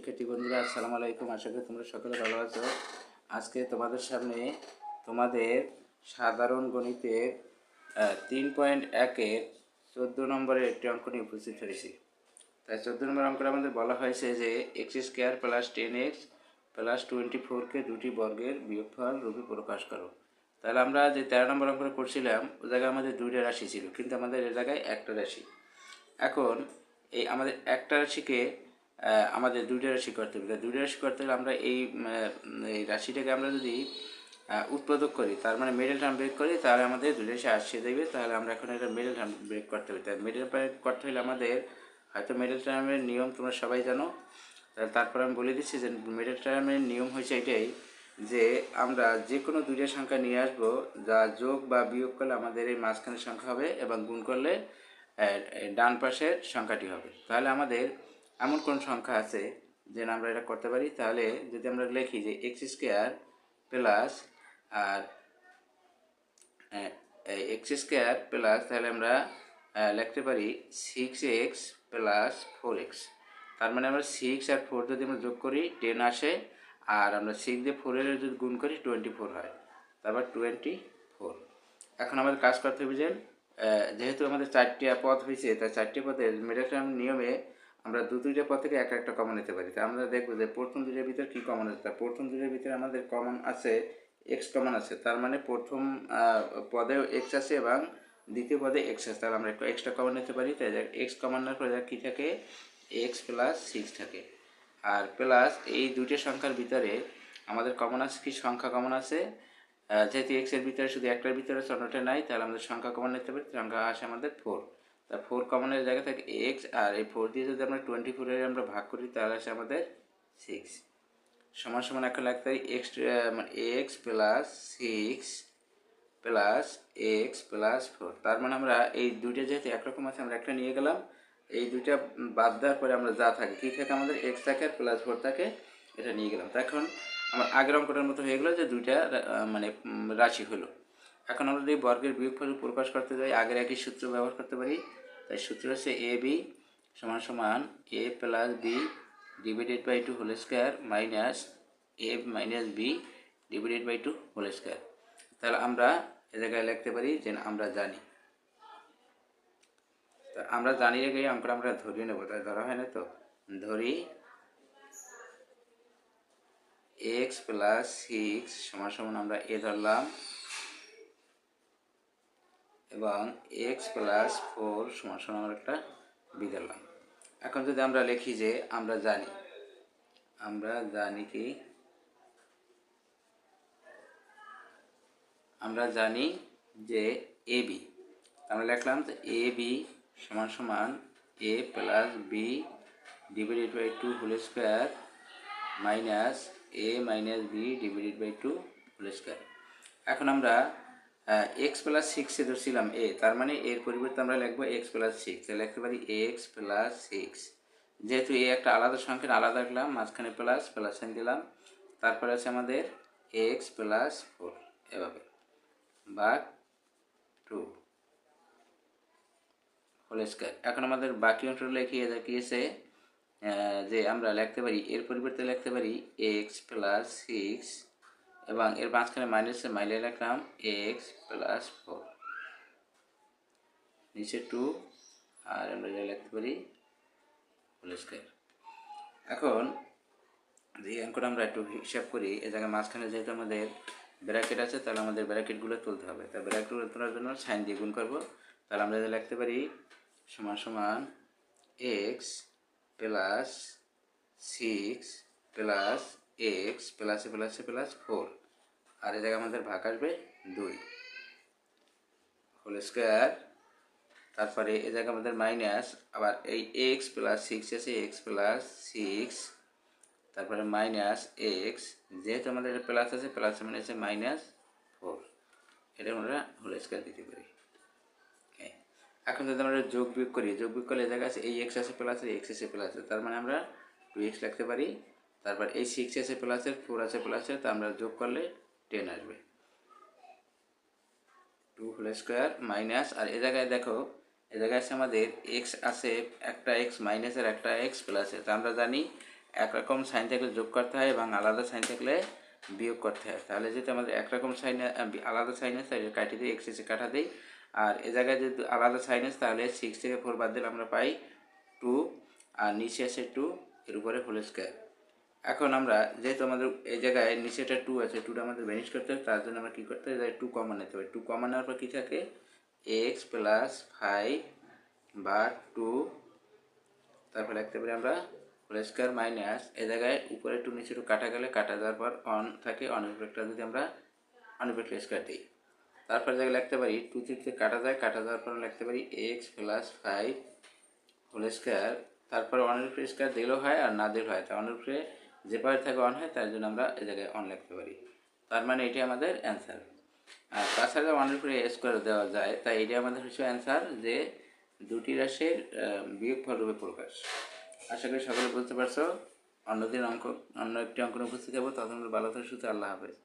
শিক্ষার্থী বন্ধুরা, আসসালামু আলাইকুম। আশা করি তোমরা সকলে ভালো আছো। আজকে তোমাদের সামনে তোমাদের সাধারণ গণিতের 3.1-এর 14 নম্বরের একটি অঙ্ক নিয়ে উপস্থিত হয়েছি। তাই 14 নম্বর অঙ্কটা আমাদের বলা হয়েছে যে x² + 10x + 24কে দুটি বর্গের বিয়োগফল রূপে প্রকাশ করো। তাহলে আমরা যে 13 নম্বর অঙ্কটা করছিলাম ওই জায়গায় আমাদের দুইটা রাশি ছিল, কিন্তু আমাদের এ জায়গায় একটা রাশি। এখন এই আমাদের একটা রাশিকে আমাদের দুইটা রাশি করতে হবে। দুইটা রাশি করতে হলে আমরা এই রাশিটাকে আমরা যদি উৎপাদক করি, তার মানে মিডল টার্ম ব্রেক করি, তাহলে আমাদের দুই রাশি আসছে দেবে। তাহলে আমরা এখন এটা মিডল টার্ম ব্রেক করতে হবে। তাই মিডল ব্রেক করতে হলে আমাদের হয়তো মিডল টার্মের নিয়ম তোমরা সবাই জানো, তারপর আমি বলে দিচ্ছি যে মিডল টার্মের নিয়ম হয়েছে এটাই যে আমরা যে কোনো দুইটা সংখ্যা নিয়ে আসবো, যা যোগ বা বিয়োগ করলে আমাদের এই মাঝখানের সংখ্যা হবে এবং গুণ করলে ডান পাশের সংখ্যাটি হবে। তাহলে আমাদের এমন কোন সংখ্যা আছে যে আমরা এটা করতে পারি। তাহলে যদি আমরা লিখি যে x² প্লাস আর x² প্লাস, তাহলে আমরা লিখতে পারি 6x প্লাস 4x। তার মানে আমরা 6 আর 4 যদি আমরা যোগ করি 10 আসে, আর আমরা 6 দিয়ে 4 এর যদি গুণ করি 24 হয়, তারপর 24। এখন আমাদের কাজ করতে হবে যে যেহেতু আমাদের 4টি পদ হয়েছে, তাই 4টি পদের মিডল টার্ম নিয়মে আমরা দুইটা পদ থেকে একটা কমন নিতে পারি। তাই আমরা দেখবো যে প্রথম দুইটার ভিতরে কী কমন আছে। প্রথম দুইটার ভিতরে আমাদের কমন আছে এক্স কমন আছে, তার মানে প্রথম পদেও এক্স আছে এবং দ্বিতীয় পদে এক্স আছে। তাহলে আমরা একটু এক্সট্রা কমন নিতে পারি। তাই এক্স কমন নেওয়ার পরে কী থাকে, এক্স প্লাস 6 থাকে। আর প্লাস এই দুইটা সংখ্যার ভিতরে আমাদের কমন আছে, কি সংখ্যা কমন আছে, যেহেতু এক্সের ভিতরে শুধু একটার ভিতরে অন্যটা নাই, তাহলে আমাদের সংখ্যা কমন নিতে পারি। সংখ্যা আসে আমাদের 4। তা 4 কমনের জায়গা থেকে এক্স, আর এই 4 দিয়ে যদি আমরা 24 আমরা ভাগ করি তাহলে আসে আমাদের 6। সমান সমান এখন লিখতে পারি x plus 6 plus x plus 4। তার মানে আমরা এই দুইটা যেহেতু একরকম আছে, আমরা একটা নিয়ে গেলাম, এই দুইটা বাদ দেওয়ার পরে আমরা যা থাকে কী থাকে, আমাদের এক্স থাকে আর প্লাস 4 থাকে, এটা নিয়ে গেলাম। তো এখন আমার আগের অঙ্কটার মতো হয়ে গেলো যে দুইটা মানে রাশি হলো। এখন আমরা যদি বর্গের বিয়োগফল প্রকাশ করতে যাই, আগের একই সূত্র ব্যবহার করতে পারি। তাই সূত্র হচ্ছে এ বি সমান সমান A plus B divided by 2 whole square minus A minus B divided by 2 whole square. তাহলে আমরা এ জায়গায় লিখতে পারি যে আমরা জানি। তা আমরা জানি রেখে অঙ্কটা আমরা ধরিয়ে নেবো। তাই ধরা হয় না, তো ধরি এক্স প্লাস 6 সমান সমান আমরা এ ধরলাম এবং এক্স প্লাস 4 সমান সমান আমরা একটা বি ধরলাম। এখন যদি আমরা লিখি যে আমরা জানি কি, আমরা জানি যে এ বি, আমরা লিখলাম যে এ বি সমান সমান A plus B divided by 2 whole square minus A minus B divided by 2 whole square. এখন আমরা এক্স প্লাস 6 ধরছিলাম এ, তার মানে এর পরিবর্তে আমরা লিখবো এক্স প্লাস 6। তাহলে লিখতে পারি এক্স প্লাস 6। যেহেতু এ একটা আলাদা সংখ্যা, আলাদা রাখলাম, মাঝখানে প্লাস প্লাস সাইন দিলাম, তারপরে আছে আমাদের এক্স প্লাস 4 এভাবে ভাগ 2 হোল স্কোয়ার। এখন আমাদের বাকি অংশটা লিখিয়ে দেখিয়েছে যে আমরা লিখতে পারি এর পরিবর্তে লিখতে পারি এক্স প্লাস 6 এবং এর মাঝখানে মাইনাসে মাইলে লিখলাম এক্স প্লাস 4, নিচে 2, আর আমরা লিখতে পারি হোল স্কোয়ার। এখন এই অঙ্কটা আমরা একটু হিসাব করি। এ জায়গায় মাঝখানে যেহেতু আমাদের ব্র্যাকেট আছে, তাহলে আমাদের ব্র্যাকেটগুলো তুলতে হবে। তাই ব্র্যাকেটগুলো তোলার জন্য সাইন দিয়ে গুণ করবো। তাহলে আমরা লিখতে পারি সমান সমান এক্স প্লাস 6 প্লাস এক্স প্লাসে প্লাসে প্লাস 4, আর এই জায়গায় আমাদের ভাগ আসবে 2 হোল স্কোয়ার। তারপরে এই জায়গায় আমাদের মাইনাস, আবার এই এক্স প্লাস 6 আছে, এক্স প্লাস 6, তারপরে মাইনাস এক্স, যেহেতু আমাদের প্লাস আছে, প্লাস মানে আছে মাইনাস 4, এটা আমরা হোল স্কোয়ার দিতে পারি। এখন যদি আমরা যোগ বিয়োগ করি, যোগ বিয়োগ করলে এই জায়গায় আছে এই এক্স আছে প্লাসের, এক্স আছে প্লাসের, তার মানে আমরা 2x লিখতে পারি। তারপর এই 6 আছে প্লাসের, 4 আছে প্লাসের, তা আমরা যোগ করলে 10 আসবে, 2 হোল স্কোয়ার মাইনাস, আর এ জায়গায় দেখো এ জায়গায় আছে আমাদের এক্স আছে একটা এক্স মাইনাসের একটা এক্স প্লাসের। তা আমরা জানি একরকম সাইন থাকলে যোগ করতে হয় এবং আলাদা সাইন থাকলে বিয়োগ করতে হয়। তাহলে যেহেতু আমাদের একরকম সাইন আলাদা সাইন আছে তাহলে কাটি দিই, এক্স এসে কাটা দিই। আর এ জায়গায় যদি আলাদা সাইন আছে তাহলে 6 থেকে 4 বাদ দিলে আমরা পাই 2, আর নিচে আছে 2, এর উপরে হোল স্কোয়ার। এখন আমরা যেহেতু আমাদের এই জায়গায় নিচেটা 2 আছে, 2টা আমাদের ভ্যানিশ করতে হবে, তার জন্য আমরা কী করতে হবে, 2 কমন নিতে হবে। 2 কমন নেওয়ার পর কী থাকে, এক্স প্লাস 5 বা 2, তারপর লিখতে পারি আমরা হোল স্কোয়ার মাইনাস এ জায়গায় উপরে 2 নিচে 2 কাটা গেলে কাটা যাওয়ার পর অন থাকে, অনের উপরেটা যদি আমরা অনের উপরে স্কোয়ার দিই, তারপর জায়গায় লিখতে পারি 2 থেকে কাটা যায়, কাটা যাওয়ার পর লিখতে পারি এক্স প্লাস 5 হোল স্কোয়ার, তারপরে অনের উপরে স্কোয়ার দিলেও হয় আর না দিলেও হয়, তাই অনের উপরে যে পাওয়ার থাকে অন হয়, তার জন্য আমরা এই জায়গায় অন লিখতে পারি। তার মানে এটি আমাদের অ্যান্সার। আর তাছাড়া অনের উপরে স্কোয়ার দেওয়া যায়, তাই এটি আমাদের হচ্ছে অ্যান্সার, যে দুটি রাশির বিয়োগফল রূপে প্রকাশ। আশা করি সকলে বুঝতে পারছো। অন্য একটি অঙ্ক উপস্থিত হবো, তখন ভালো থাকো, সুস্থ, আল্লাহ হাফেজ।